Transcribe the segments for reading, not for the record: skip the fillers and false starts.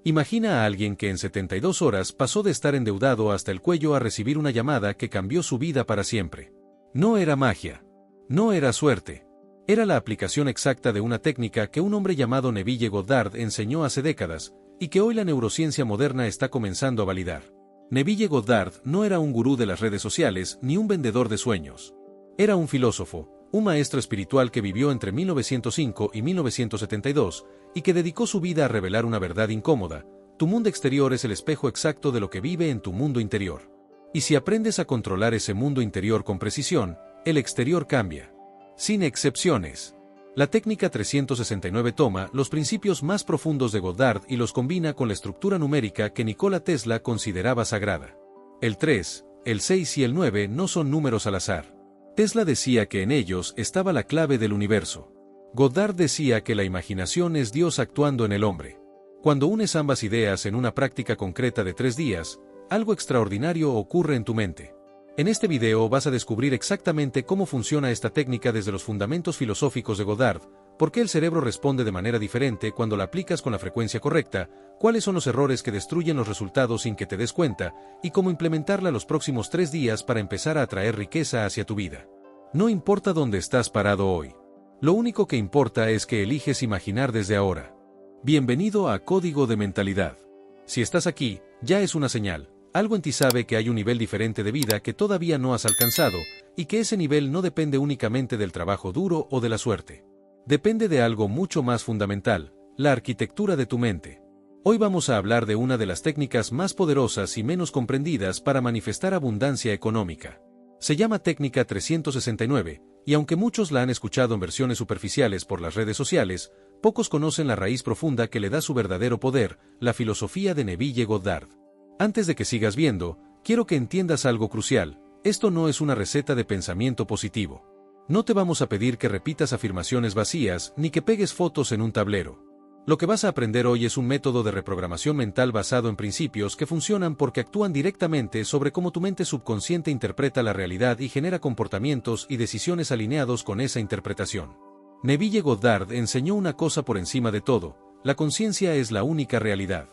Imagina a alguien que en 72 horas pasó de estar endeudado hasta el cuello a recibir una llamada que cambió su vida para siempre. No era magia. No era suerte. Era la aplicación exacta de una técnica que un hombre llamado Neville Goddard enseñó hace décadas, y que hoy la neurociencia moderna está comenzando a validar. Neville Goddard no era un gurú de las redes sociales ni un vendedor de sueños. Era un filósofo, un maestro espiritual que vivió entre 1905 y 1972, y que dedicó su vida a revelar una verdad incómoda: tu mundo exterior es el espejo exacto de lo que vive en tu mundo interior. Y si aprendes a controlar ese mundo interior con precisión, el exterior cambia. Sin excepciones. La técnica 369 toma los principios más profundos de Goddard y los combina con la estructura numérica que Nikola Tesla consideraba sagrada. El 3, el 6 y el 9 no son números al azar. Tesla decía que en ellos estaba la clave del universo. Goddard decía que la imaginación es Dios actuando en el hombre. Cuando unes ambas ideas en una práctica concreta de 3 días, algo extraordinario ocurre en tu mente. En este video vas a descubrir exactamente cómo funciona esta técnica desde los fundamentos filosóficos de Goddard, por qué el cerebro responde de manera diferente cuando la aplicas con la frecuencia correcta, cuáles son los errores que destruyen los resultados sin que te des cuenta, y cómo implementarla los próximos 3 días para empezar a atraer riqueza hacia tu vida. No importa dónde estás parado hoy. Lo único que importa es que eliges imaginar desde ahora. Bienvenido a Código de Mentalidad. Si estás aquí, ya es una señal. Algo en ti sabe que hay un nivel diferente de vida que todavía no has alcanzado, y que ese nivel no depende únicamente del trabajo duro o de la suerte. Depende de algo mucho más fundamental: la arquitectura de tu mente. Hoy vamos a hablar de una de las técnicas más poderosas y menos comprendidas para manifestar abundancia económica. Se llama técnica 369, y aunque muchos la han escuchado en versiones superficiales por las redes sociales, pocos conocen la raíz profunda que le da su verdadero poder: la filosofía de Neville Goddard. Antes de que sigas viendo, quiero que entiendas algo crucial: esto no es una receta de pensamiento positivo. No te vamos a pedir que repitas afirmaciones vacías ni que pegues fotos en un tablero. Lo que vas a aprender hoy es un método de reprogramación mental basado en principios que funcionan porque actúan directamente sobre cómo tu mente subconsciente interpreta la realidad y genera comportamientos y decisiones alineados con esa interpretación. Neville Goddard enseñó una cosa por encima de todo: la conciencia es la única realidad.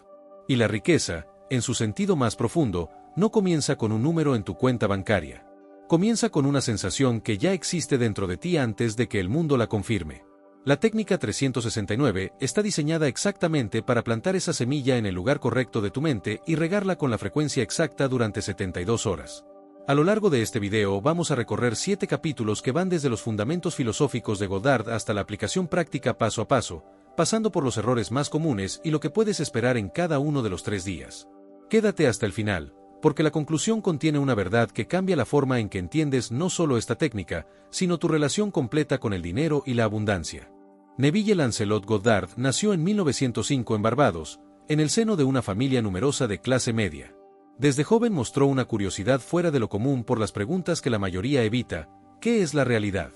Y la riqueza, en su sentido más profundo, no comienza con un número en tu cuenta bancaria. Comienza con una sensación que ya existe dentro de ti antes de que el mundo la confirme. La técnica 369 está diseñada exactamente para plantar esa semilla en el lugar correcto de tu mente y regarla con la frecuencia exacta durante 72 horas. A lo largo de este video vamos a recorrer 7 capítulos que van desde los fundamentos filosóficos de Goddard hasta la aplicación práctica paso a paso, pasando por los errores más comunes y lo que puedes esperar en cada uno de los 3 días. Quédate hasta el final, porque la conclusión contiene una verdad que cambia la forma en que entiendes no solo esta técnica, sino tu relación completa con el dinero y la abundancia. Neville Lancelot Goddard nació en 1905 en Barbados, en el seno de una familia numerosa de clase media. Desde joven mostró una curiosidad fuera de lo común por las preguntas que la mayoría evita: ¿qué es la realidad?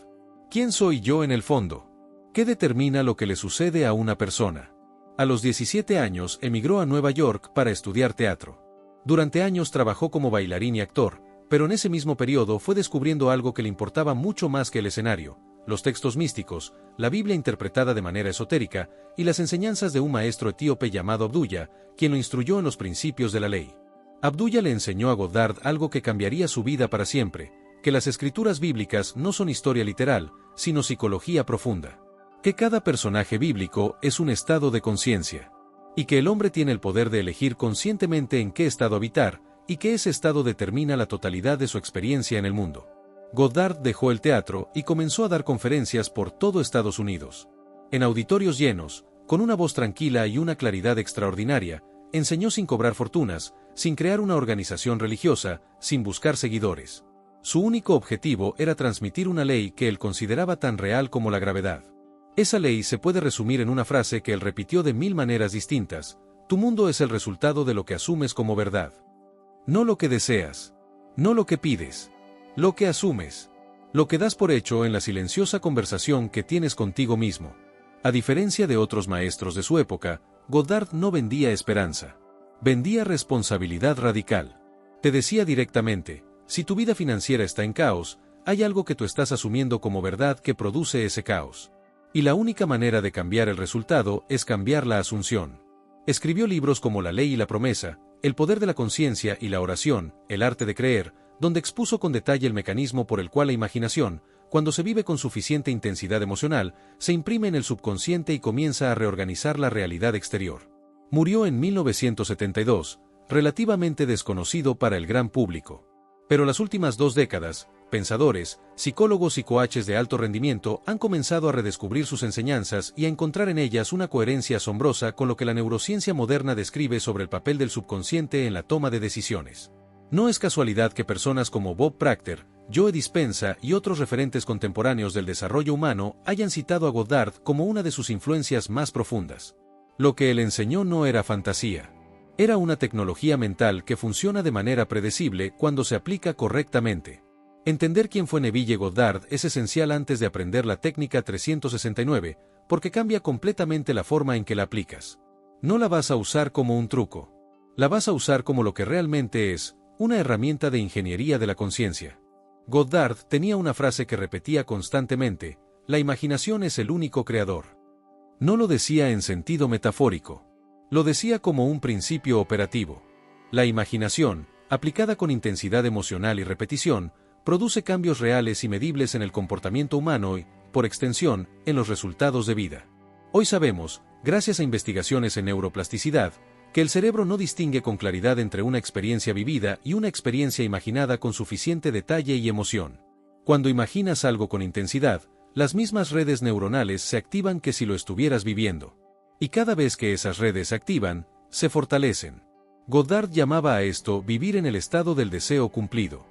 ¿Quién soy yo en el fondo? ¿Qué determina lo que le sucede a una persona? A los 17 años emigró a Nueva York para estudiar teatro. Durante años trabajó como bailarín y actor, pero en ese mismo periodo fue descubriendo algo que le importaba mucho más que el escenario: los textos místicos, la Biblia interpretada de manera esotérica, y las enseñanzas de un maestro etíope llamado Abdullah, quien lo instruyó en los principios de la ley. Abdullah le enseñó a Goddard algo que cambiaría su vida para siempre: que las escrituras bíblicas no son historia literal, sino psicología profunda. Que cada personaje bíblico es un estado de conciencia. Y que el hombre tiene el poder de elegir conscientemente en qué estado habitar, y que ese estado determina la totalidad de su experiencia en el mundo. Goddard dejó el teatro y comenzó a dar conferencias por todo Estados Unidos. En auditorios llenos, con una voz tranquila y una claridad extraordinaria, enseñó sin cobrar fortunas, sin crear una organización religiosa, sin buscar seguidores. Su único objetivo era transmitir una ley que él consideraba tan real como la gravedad. Esa ley se puede resumir en una frase que él repitió de 1000 maneras distintas: tu mundo es el resultado de lo que asumes como verdad. No lo que deseas. No lo que pides. Lo que asumes. Lo que das por hecho en la silenciosa conversación que tienes contigo mismo. A diferencia de otros maestros de su época, Goddard no vendía esperanza. Vendía responsabilidad radical. Te decía directamente: si tu vida financiera está en caos, hay algo que tú estás asumiendo como verdad que produce ese caos. Y la única manera de cambiar el resultado es cambiar la asunción. Escribió libros como La ley y la promesa, El poder de la conciencia y la oración, El arte de creer, donde expuso con detalle el mecanismo por el cual la imaginación, cuando se vive con suficiente intensidad emocional, se imprime en el subconsciente y comienza a reorganizar la realidad exterior. Murió en 1972, relativamente desconocido para el gran público. Pero las últimas 2 décadas, pensadores, psicólogos y coaches de alto rendimiento han comenzado a redescubrir sus enseñanzas y a encontrar en ellas una coherencia asombrosa con lo que la neurociencia moderna describe sobre el papel del subconsciente en la toma de decisiones. No es casualidad que personas como Bob Proctor, Joe Dispenza y otros referentes contemporáneos del desarrollo humano hayan citado a Goddard como una de sus influencias más profundas. Lo que él enseñó no era fantasía. Era una tecnología mental que funciona de manera predecible cuando se aplica correctamente. Entender quién fue Neville Goddard es esencial antes de aprender la técnica 369, porque cambia completamente la forma en que la aplicas. No la vas a usar como un truco. La vas a usar como lo que realmente es, una herramienta de ingeniería de la conciencia. Goddard tenía una frase que repetía constantemente: la imaginación es el único creador. No lo decía en sentido metafórico. Lo decía como un principio operativo. La imaginación, aplicada con intensidad emocional y repetición, produce cambios reales y medibles en el comportamiento humano y, por extensión, en los resultados de vida. Hoy sabemos, gracias a investigaciones en neuroplasticidad, que el cerebro no distingue con claridad entre una experiencia vivida y una experiencia imaginada con suficiente detalle y emoción. Cuando imaginas algo con intensidad, las mismas redes neuronales se activan que si lo estuvieras viviendo. Y cada vez que esas redes se activan, se fortalecen. Goddard llamaba a esto vivir en el estado del deseo cumplido.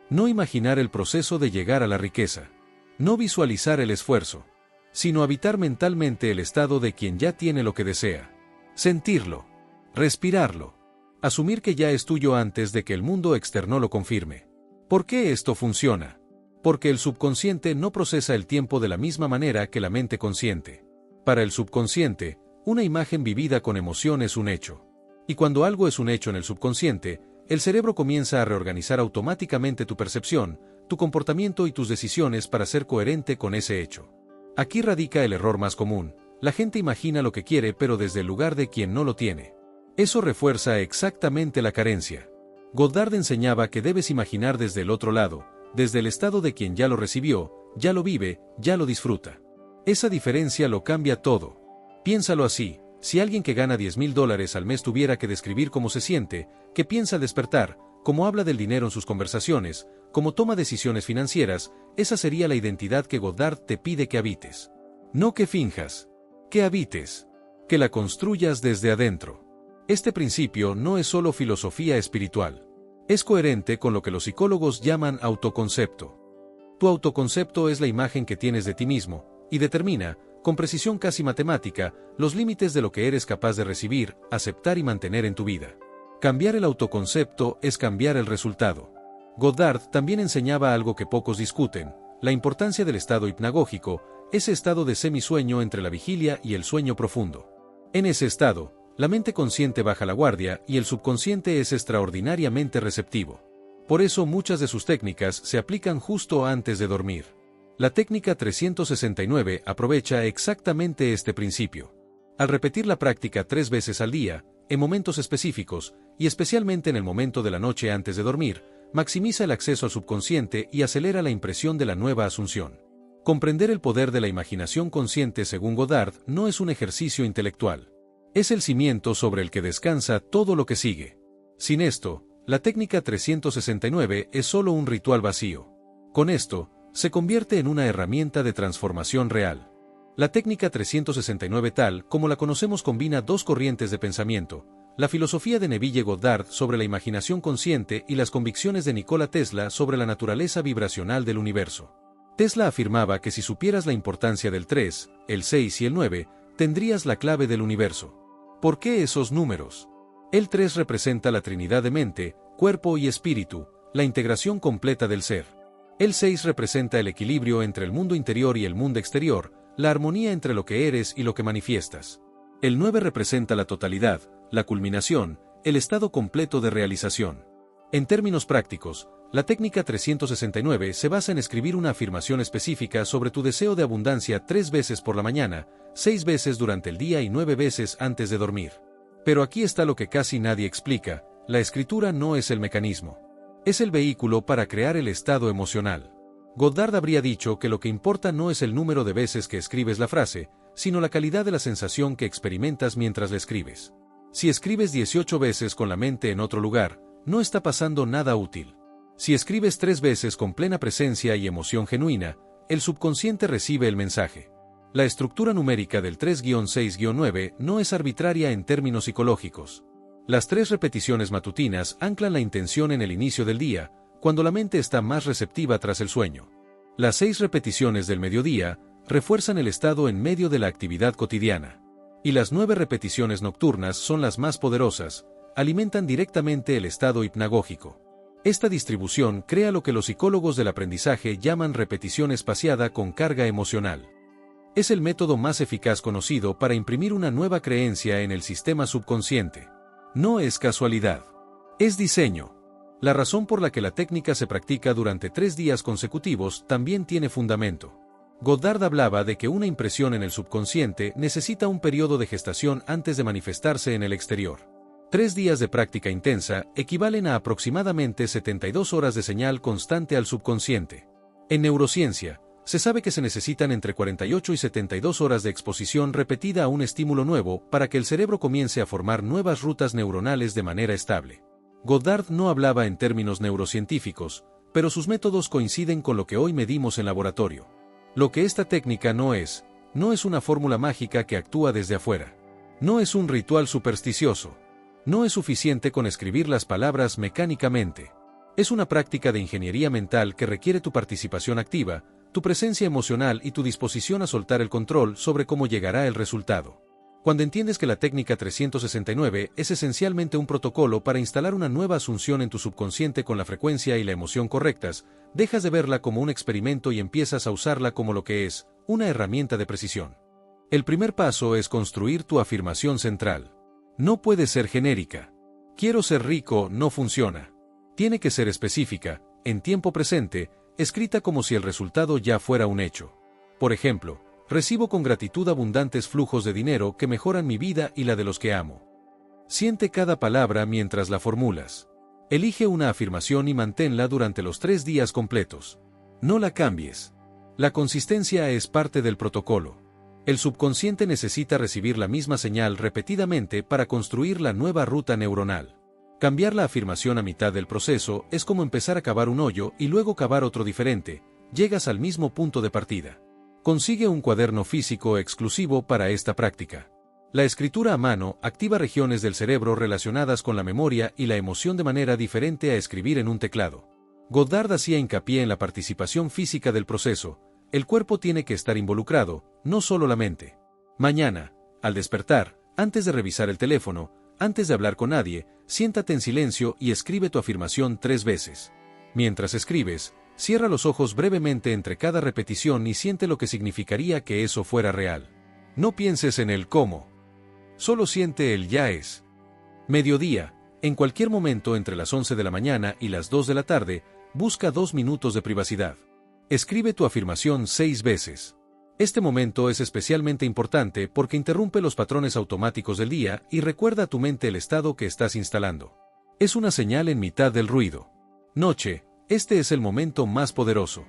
No imaginar el proceso de llegar a la riqueza. No visualizar el esfuerzo, sino habitar mentalmente el estado de quien ya tiene lo que desea. Sentirlo. Respirarlo. Asumir que ya es tuyo antes de que el mundo externo lo confirme. ¿Por qué esto funciona? Porque el subconsciente no procesa el tiempo de la misma manera que la mente consciente. Para el subconsciente, una imagen vivida con emoción es un hecho. Y cuando algo es un hecho en el subconsciente, el cerebro comienza a reorganizar automáticamente tu percepción, tu comportamiento y tus decisiones para ser coherente con ese hecho. Aquí radica el error más común: la gente imagina lo que quiere pero desde el lugar de quien no lo tiene. Eso refuerza exactamente la carencia. Goddard enseñaba que debes imaginar desde el otro lado, desde el estado de quien ya lo recibió, ya lo vive, ya lo disfruta. Esa diferencia lo cambia todo. Piénsalo así: si alguien que gana $10,000 al mes tuviera que describir cómo se siente, qué piensa al despertar, cómo habla del dinero en sus conversaciones, cómo toma decisiones financieras, esa sería la identidad que Goddard te pide que habites. No que finjas. Que habites. Que la construyas desde adentro. Este principio no es solo filosofía espiritual. Es coherente con lo que los psicólogos llaman autoconcepto. Tu autoconcepto es la imagen que tienes de ti mismo, y determina, con precisión casi matemática, los límites de lo que eres capaz de recibir, aceptar y mantener en tu vida. Cambiar el autoconcepto es cambiar el resultado. Goddard también enseñaba algo que pocos discuten: la importancia del estado hipnagógico, ese estado de semisueño entre la vigilia y el sueño profundo. En ese estado, la mente consciente baja la guardia y el subconsciente es extraordinariamente receptivo. Por eso muchas de sus técnicas se aplican justo antes de dormir. La técnica 369 aprovecha exactamente este principio. Al repetir la práctica 3 veces al día, en momentos específicos, y especialmente en el momento de la noche antes de dormir, maximiza el acceso al subconsciente y acelera la impresión de la nueva asunción. Comprender el poder de la imaginación consciente, según Goddard, no es un ejercicio intelectual. Es el cimiento sobre el que descansa todo lo que sigue. Sin esto, la técnica 369 es solo un ritual vacío. Con esto, se convierte en una herramienta de transformación real. La técnica 369 tal como la conocemos combina 2 corrientes de pensamiento: la filosofía de Neville Goddard sobre la imaginación consciente y las convicciones de Nikola Tesla sobre la naturaleza vibracional del universo. Tesla afirmaba que si supieras la importancia del 3, el 6 y el 9, tendrías la clave del universo. ¿Por qué esos números? El 3 representa la trinidad de mente, cuerpo y espíritu, la integración completa del ser. El 6 representa el equilibrio entre el mundo interior y el mundo exterior, la armonía entre lo que eres y lo que manifiestas. El 9 representa la totalidad, la culminación, el estado completo de realización. En términos prácticos, la técnica 369 se basa en escribir una afirmación específica sobre tu deseo de abundancia 3 veces por la mañana, 6 veces durante el día y 9 veces antes de dormir. Pero aquí está lo que casi nadie explica: la escritura no es el mecanismo. Es el vehículo para crear el estado emocional. Goddard habría dicho que lo que importa no es el número de veces que escribes la frase, sino la calidad de la sensación que experimentas mientras la escribes. Si escribes 18 veces con la mente en otro lugar, no está pasando nada útil. Si escribes 3 veces con plena presencia y emoción genuina, el subconsciente recibe el mensaje. La estructura numérica del 3-6-9 no es arbitraria en términos psicológicos. Las 3 repeticiones matutinas anclan la intención en el inicio del día, cuando la mente está más receptiva tras el sueño. Las 6 repeticiones del mediodía refuerzan el estado en medio de la actividad cotidiana. Y las 9 repeticiones nocturnas son las más poderosas, alimentan directamente el estado hipnagógico. Esta distribución crea lo que los psicólogos del aprendizaje llaman repetición espaciada con carga emocional. Es el método más eficaz conocido para imprimir una nueva creencia en el sistema subconsciente. No es casualidad. Es diseño. La razón por la que la técnica se practica durante 3 días consecutivos también tiene fundamento. Goddard hablaba de que una impresión en el subconsciente necesita un periodo de gestación antes de manifestarse en el exterior. 3 días de práctica intensa equivalen a aproximadamente 72 horas de señal constante al subconsciente. En neurociencia, se sabe que se necesitan entre 48 y 72 horas de exposición repetida a un estímulo nuevo para que el cerebro comience a formar nuevas rutas neuronales de manera estable. Goddard no hablaba en términos neurocientíficos, pero sus métodos coinciden con lo que hoy medimos en laboratorio. Lo que esta técnica no es una fórmula mágica que actúa desde afuera. No es un ritual supersticioso. No es suficiente con escribir las palabras mecánicamente. Es una práctica de ingeniería mental que requiere tu participación activa, tu presencia emocional y tu disposición a soltar el control sobre cómo llegará el resultado. Cuando entiendes que la técnica 369 es esencialmente un protocolo para instalar una nueva asunción en tu subconsciente con la frecuencia y la emoción correctas, dejas de verla como un experimento y empiezas a usarla como lo que es, una herramienta de precisión. El primer paso es construir tu afirmación central. No puede ser genérica. Quiero ser rico no funciona. Tiene que ser específica, en tiempo presente, escrita como si el resultado ya fuera un hecho. Por ejemplo, recibo con gratitud abundantes flujos de dinero que mejoran mi vida y la de los que amo. Siente cada palabra mientras la formulas. Elige una afirmación y manténla durante los 3 días completos. No la cambies. La consistencia es parte del protocolo. El subconsciente necesita recibir la misma señal repetidamente para construir la nueva ruta neuronal. Cambiar la afirmación a mitad del proceso es como empezar a cavar un hoyo y luego cavar otro diferente. Llegas al mismo punto de partida. Consigue un cuaderno físico exclusivo para esta práctica. La escritura a mano activa regiones del cerebro relacionadas con la memoria y la emoción de manera diferente a escribir en un teclado. Goddard hacía hincapié en la participación física del proceso. El cuerpo tiene que estar involucrado, no solo la mente. Mañana, al despertar, antes de revisar el teléfono, antes de hablar con nadie, siéntate en silencio y escribe tu afirmación 3 veces. Mientras escribes, cierra los ojos brevemente entre cada repetición y siente lo que significaría que eso fuera real. No pienses en el cómo. Solo siente el ya es. Mediodía, en cualquier momento entre las 11 de la mañana y las 2 de la tarde, busca 2 minutos de privacidad. Escribe tu afirmación 6 veces. Este momento es especialmente importante porque interrumpe los patrones automáticos del día y recuerda a tu mente el estado que estás instalando. Es una señal en mitad del ruido. Noche, este es el momento más poderoso.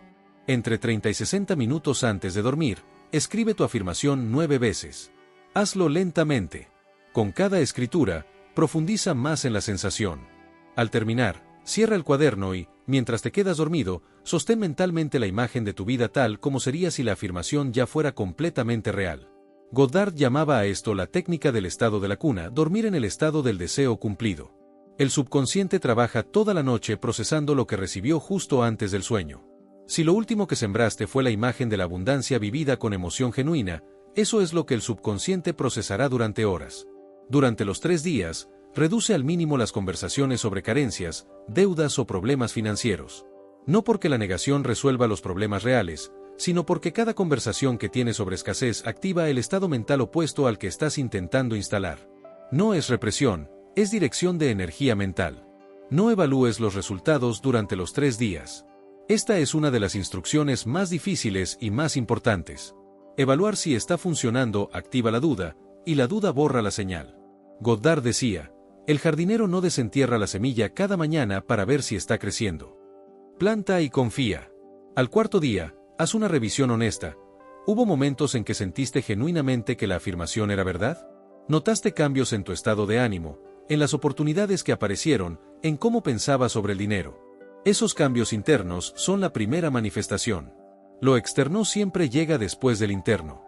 Entre 30 y 60 minutos antes de dormir, escribe tu afirmación 9 veces. Hazlo lentamente. Con cada escritura, profundiza más en la sensación. Al terminar, cierra el cuaderno y, mientras te quedas dormido, sostén mentalmente la imagen de tu vida tal como sería si la afirmación ya fuera completamente real. Goddard llamaba a esto la técnica del estado de la cuna, dormir en el estado del deseo cumplido. El subconsciente trabaja toda la noche procesando lo que recibió justo antes del sueño. Si lo último que sembraste fue la imagen de la abundancia vivida con emoción genuina, eso es lo que el subconsciente procesará durante horas. Durante los 3 días, reduce al mínimo las conversaciones sobre carencias, deudas o problemas financieros. No porque la negación resuelva los problemas reales, sino porque cada conversación que tienes sobre escasez activa el estado mental opuesto al que estás intentando instalar. No es represión, es dirección de energía mental. No evalúes los resultados durante los 3 días. Esta es una de las instrucciones más difíciles y más importantes. Evaluar si está funcionando activa la duda, y la duda borra la señal. Goddard decía, el jardinero no desentierra la semilla cada mañana para ver si está creciendo. Planta y confía. Al cuarto día, haz una revisión honesta. ¿Hubo momentos en que sentiste genuinamente que la afirmación era verdad? ¿Notaste cambios en tu estado de ánimo, en las oportunidades que aparecieron, en cómo pensabas sobre el dinero? Esos cambios internos son la primera manifestación. Lo externo siempre llega después del interno.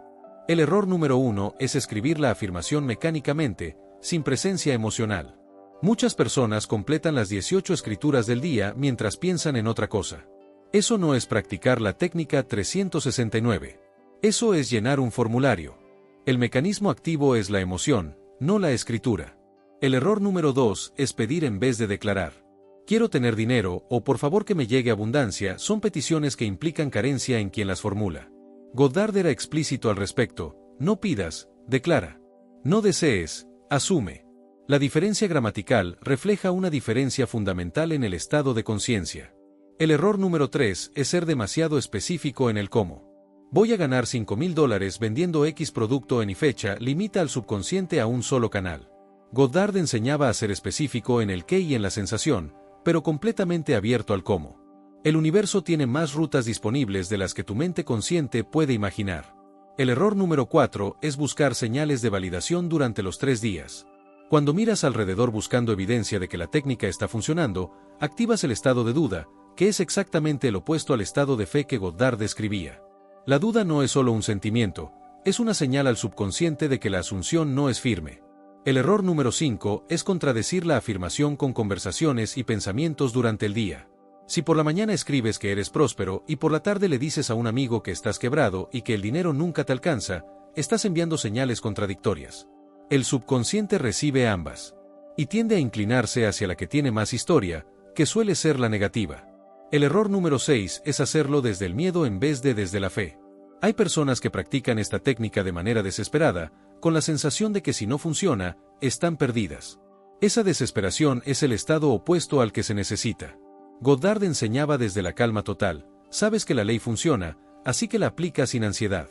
El error número 1 es escribir la afirmación mecánicamente, sin presencia emocional. Muchas personas completan las 18 escrituras del día mientras piensan en otra cosa. Eso no es practicar la técnica 369. Eso es llenar un formulario. El mecanismo activo es la emoción, no la escritura. El error número 2 es pedir en vez de declarar. Quiero tener dinero o por favor que me llegue abundancia son peticiones que implican carencia en quien las formula. Goddard era explícito al respecto, no pidas, declara. No desees, asume. La diferencia gramatical refleja una diferencia fundamental en el estado de conciencia. El error número 3 es ser demasiado específico en el cómo. Voy a ganar $5,000 vendiendo X producto en y fecha limita al subconsciente a un solo canal. Goddard enseñaba a ser específico en el qué y en la sensación, pero completamente abierto al cómo. El universo tiene más rutas disponibles de las que tu mente consciente puede imaginar. El error número 4 es buscar señales de validación durante los 3 días. Cuando miras alrededor buscando evidencia de que la técnica está funcionando, activas el estado de duda, que es exactamente el opuesto al estado de fe que Goddard describía. La duda no es solo un sentimiento, es una señal al subconsciente de que la asunción no es firme. El error número 5 es contradecir la afirmación con conversaciones y pensamientos durante el día. Si por la mañana escribes que eres próspero y por la tarde le dices a un amigo que estás quebrado y que el dinero nunca te alcanza, estás enviando señales contradictorias. El subconsciente recibe ambas y tiende a inclinarse hacia la que tiene más historia, que suele ser la negativa. El error número 6 es hacerlo desde el miedo en vez de desde la fe. Hay personas que practican esta técnica de manera desesperada, con la sensación de que si no funciona, están perdidas. Esa desesperación es el estado opuesto al que se necesita. Goddard enseñaba desde la calma total, sabes que la ley funciona, así que la aplicas sin ansiedad.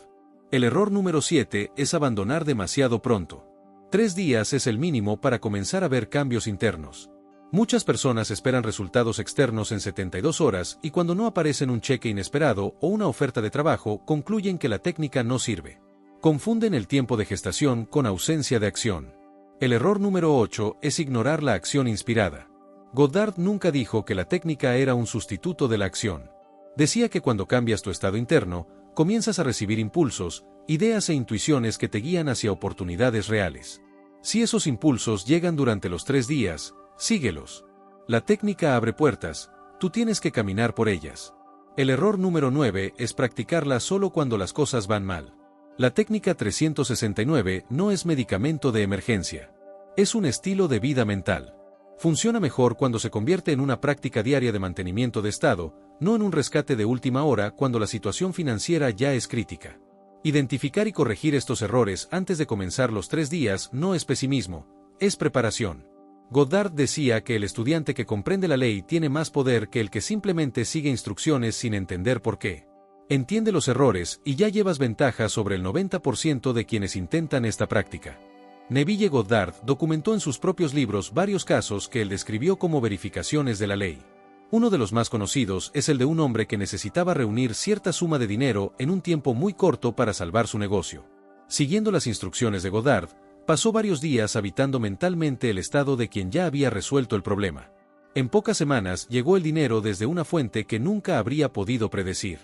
El error número 7 es abandonar demasiado pronto. 3 días es el mínimo para comenzar a ver cambios internos. Muchas personas esperan resultados externos en 72 horas y cuando no aparecen un cheque inesperado o una oferta de trabajo, concluyen que la técnica no sirve. Confunden el tiempo de gestación con ausencia de acción. El error número 8 es ignorar la acción inspirada. Goddard nunca dijo que la técnica era un sustituto de la acción. Decía que cuando cambias tu estado interno, comienzas a recibir impulsos, ideas e intuiciones que te guían hacia oportunidades reales. Si esos impulsos llegan durante los 3 días, síguelos. La técnica abre puertas, tú tienes que caminar por ellas. El error número 9 es practicarla solo cuando las cosas van mal. La técnica 369 no es medicamento de emergencia. Es un estilo de vida mental. Funciona mejor cuando se convierte en una práctica diaria de mantenimiento de estado, no en un rescate de última hora cuando la situación financiera ya es crítica. Identificar y corregir estos errores antes de comenzar los 3 días no es pesimismo, es preparación. Goddard decía que el estudiante que comprende la ley tiene más poder que el que simplemente sigue instrucciones sin entender por qué. Entiende los errores y ya llevas ventaja sobre el 90% de quienes intentan esta práctica. Neville Goddard documentó en sus propios libros varios casos que él describió como verificaciones de la ley. Uno de los más conocidos es el de un hombre que necesitaba reunir cierta suma de dinero en un tiempo muy corto para salvar su negocio. Siguiendo las instrucciones de Goddard, pasó varios días habitando mentalmente el estado de quien ya había resuelto el problema. En pocas semanas llegó el dinero desde una fuente que nunca habría podido predecir.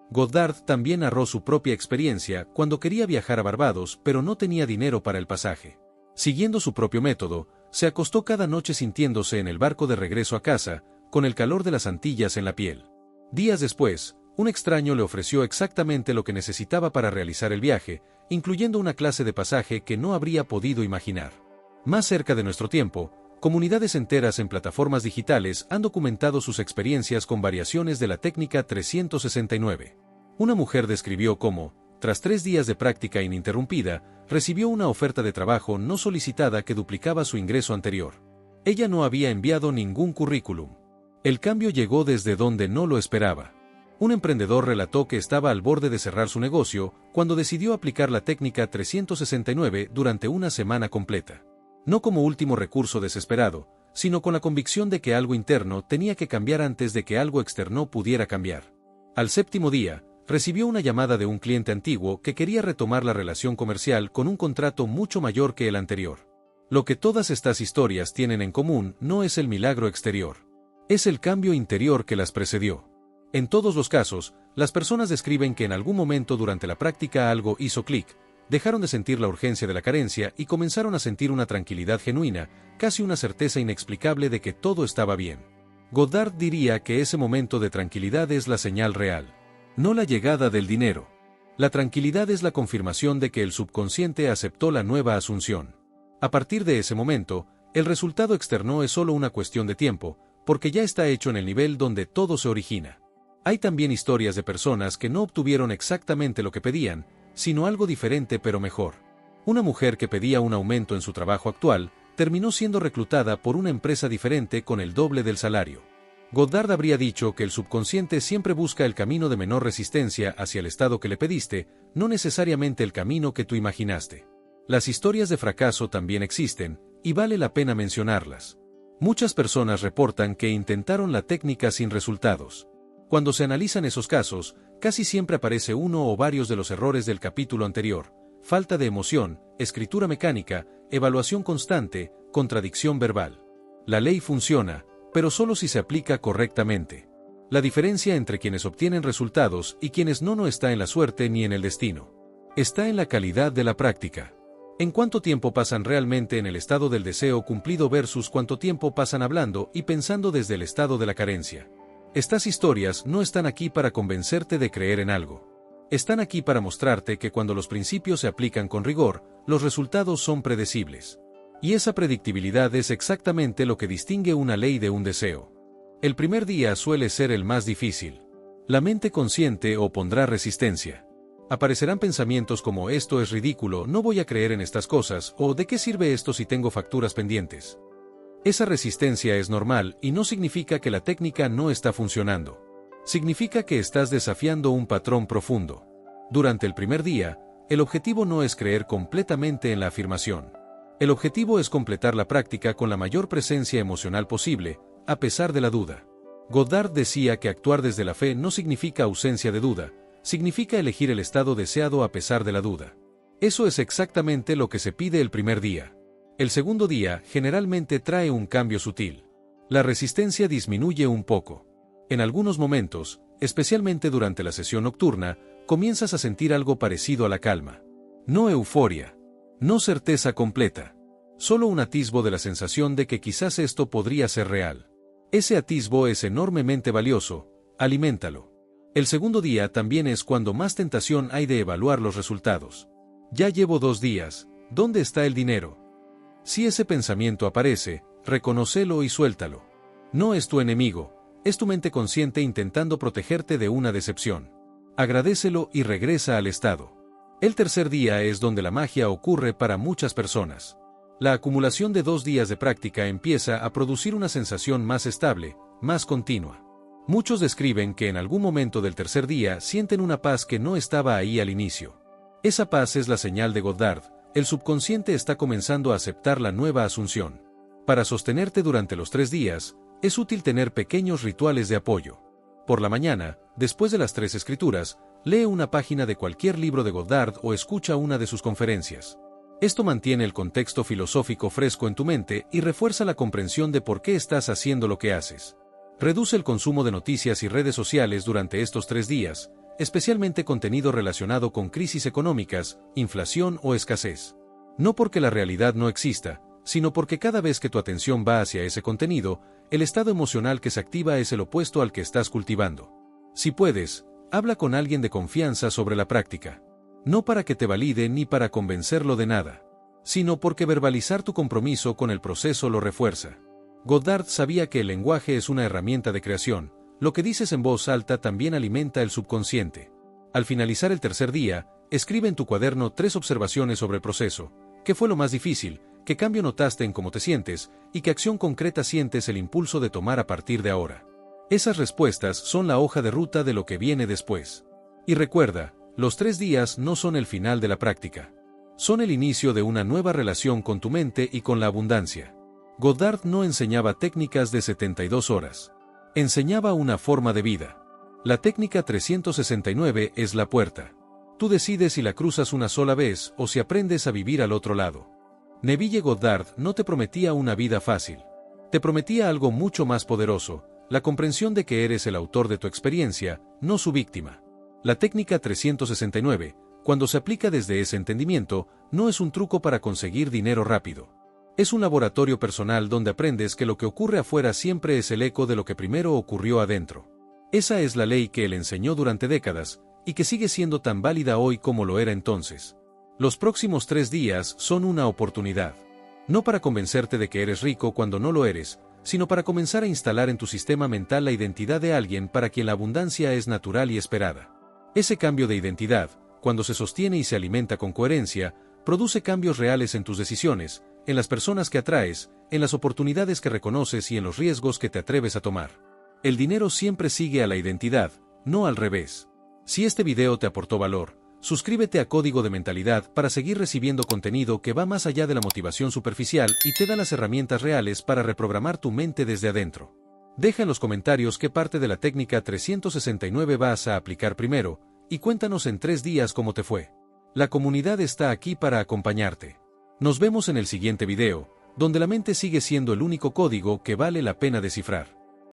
Goddard también narró su propia experiencia cuando quería viajar a Barbados pero no tenía dinero para el pasaje. Siguiendo su propio método, se acostó cada noche sintiéndose en el barco de regreso a casa, con el calor de las Antillas en la piel. Días después, un extraño le ofreció exactamente lo que necesitaba para realizar el viaje, incluyendo una clase de pasaje que no habría podido imaginar. Más cerca de nuestro tiempo, comunidades enteras en plataformas digitales han documentado sus experiencias con variaciones de la técnica 369. Una mujer describió cómo, tras 3 días de práctica ininterrumpida, recibió una oferta de trabajo no solicitada que duplicaba su ingreso anterior. Ella no había enviado ningún currículum. El cambio llegó desde donde no lo esperaba. Un emprendedor relató que estaba al borde de cerrar su negocio cuando decidió aplicar la técnica 369 durante una semana completa. No como último recurso desesperado, sino con la convicción de que algo interno tenía que cambiar antes de que algo externo pudiera cambiar. Al séptimo día, recibió una llamada de un cliente antiguo que quería retomar la relación comercial con un contrato mucho mayor que el anterior. Lo que todas estas historias tienen en común no es el milagro exterior. Es el cambio interior que las precedió. En todos los casos, las personas describen que en algún momento durante la práctica algo hizo clic, dejaron de sentir la urgencia de la carencia y comenzaron a sentir una tranquilidad genuina, casi una certeza inexplicable de que todo estaba bien. Goddard diría que ese momento de tranquilidad es la señal real, no la llegada del dinero. La tranquilidad es la confirmación de que el subconsciente aceptó la nueva asunción. A partir de ese momento, el resultado externo es solo una cuestión de tiempo, porque ya está hecho en el nivel donde todo se origina. Hay también historias de personas que no obtuvieron exactamente lo que pedían, sino algo diferente pero mejor. Una mujer que pedía un aumento en su trabajo actual, terminó siendo reclutada por una empresa diferente con el doble del salario. Goddard habría dicho que el subconsciente siempre busca el camino de menor resistencia hacia el estado que le pediste, no necesariamente el camino que tú imaginaste. Las historias de fracaso también existen, y vale la pena mencionarlas. Muchas personas reportan que intentaron la técnica sin resultados. Cuando se analizan esos casos, casi siempre aparece uno o varios de los errores del capítulo anterior: falta de emoción, escritura mecánica, evaluación constante, contradicción verbal. La ley funciona, pero solo si se aplica correctamente. La diferencia entre quienes obtienen resultados y quienes no está en la suerte ni en el destino. Está en la calidad de la práctica. ¿En cuánto tiempo pasan realmente en el estado del deseo cumplido versus cuánto tiempo pasan hablando y pensando desde el estado de la carencia? Estas historias no están aquí para convencerte de creer en algo. Están aquí para mostrarte que cuando los principios se aplican con rigor, los resultados son predecibles. Y esa predictibilidad es exactamente lo que distingue una ley de un deseo. El primer día suele ser el más difícil. La mente consciente opondrá resistencia. Aparecerán pensamientos como: esto es ridículo, no voy a creer en estas cosas, o ¿de qué sirve esto si tengo facturas pendientes? Esa resistencia es normal y no significa que la técnica no está funcionando. Significa que estás desafiando un patrón profundo. Durante el primer día, el objetivo no es creer completamente en la afirmación. El objetivo es completar la práctica con la mayor presencia emocional posible, a pesar de la duda. Goddard decía que actuar desde la fe no significa ausencia de duda, significa elegir el estado deseado a pesar de la duda. Eso es exactamente lo que se pide el primer día. El segundo día generalmente trae un cambio sutil. La resistencia disminuye un poco. En algunos momentos, especialmente durante la sesión nocturna, comienzas a sentir algo parecido a la calma. No euforia. No certeza completa. Solo un atisbo de la sensación de que quizás esto podría ser real. Ese atisbo es enormemente valioso, aliméntalo. El segundo día también es cuando más tentación hay de evaluar los resultados. Ya llevo 2 días, ¿dónde está el dinero? Si ese pensamiento aparece, reconócelo y suéltalo. No es tu enemigo, es tu mente consciente intentando protegerte de una decepción. Agradécelo y regresa al estado. El tercer día es donde la magia ocurre para muchas personas. La acumulación de 2 días de práctica empieza a producir una sensación más estable, más continua. Muchos describen que en algún momento del tercer día sienten una paz que no estaba ahí al inicio. Esa paz es la señal de Goddard: el subconsciente está comenzando a aceptar la nueva asunción. Para sostenerte durante los 3 días, es útil tener pequeños rituales de apoyo. Por la mañana, después de las 3 escrituras, lee una página de cualquier libro de Goddard o escucha una de sus conferencias. Esto mantiene el contexto filosófico fresco en tu mente y refuerza la comprensión de por qué estás haciendo lo que haces. Reduce el consumo de noticias y redes sociales durante estos 3 días, especialmente contenido relacionado con crisis económicas, inflación o escasez. No porque la realidad no exista, sino porque cada vez que tu atención va hacia ese contenido, el estado emocional que se activa es el opuesto al que estás cultivando. Si puedes, habla con alguien de confianza sobre la práctica. No para que te valide ni para convencerlo de nada, sino porque verbalizar tu compromiso con el proceso lo refuerza. Goddard sabía que el lenguaje es una herramienta de creación. Lo que dices en voz alta también alimenta el subconsciente. Al finalizar el tercer día, escribe en tu cuaderno 3 observaciones sobre el proceso. ¿Qué fue lo más difícil? ¿Qué cambio notaste en cómo te sientes? ¿Y qué acción concreta sientes el impulso de tomar a partir de ahora? Esas respuestas son la hoja de ruta de lo que viene después. Y recuerda, los 3 días no son el final de la práctica. Son el inicio de una nueva relación con tu mente y con la abundancia. Goddard no enseñaba técnicas de 72 horas. Enseñaba una forma de vida. La técnica 369 es la puerta. Tú decides si la cruzas una sola vez o si aprendes a vivir al otro lado. Neville Goddard no te prometía una vida fácil. Te prometía algo mucho más poderoso, la comprensión de que eres el autor de tu experiencia, no su víctima. La técnica 369, cuando se aplica desde ese entendimiento, no es un truco para conseguir dinero rápido. Es un laboratorio personal donde aprendes que lo que ocurre afuera siempre es el eco de lo que primero ocurrió adentro. Esa es la ley que él enseñó durante décadas, y que sigue siendo tan válida hoy como lo era entonces. Los próximos 3 días son una oportunidad. No para convencerte de que eres rico cuando no lo eres, sino para comenzar a instalar en tu sistema mental la identidad de alguien para quien la abundancia es natural y esperada. Ese cambio de identidad, cuando se sostiene y se alimenta con coherencia, produce cambios reales en tus decisiones, en las personas que atraes, en las oportunidades que reconoces y en los riesgos que te atreves a tomar. El dinero siempre sigue a la identidad, no al revés. Si este video te aportó valor, suscríbete a Código de Mentalidad para seguir recibiendo contenido que va más allá de la motivación superficial y te da las herramientas reales para reprogramar tu mente desde adentro. Deja en los comentarios qué parte de la técnica 369 vas a aplicar primero, y cuéntanos en 3 días cómo te fue. La comunidad está aquí para acompañarte. Nos vemos en el siguiente video, donde la mente sigue siendo el único código que vale la pena descifrar.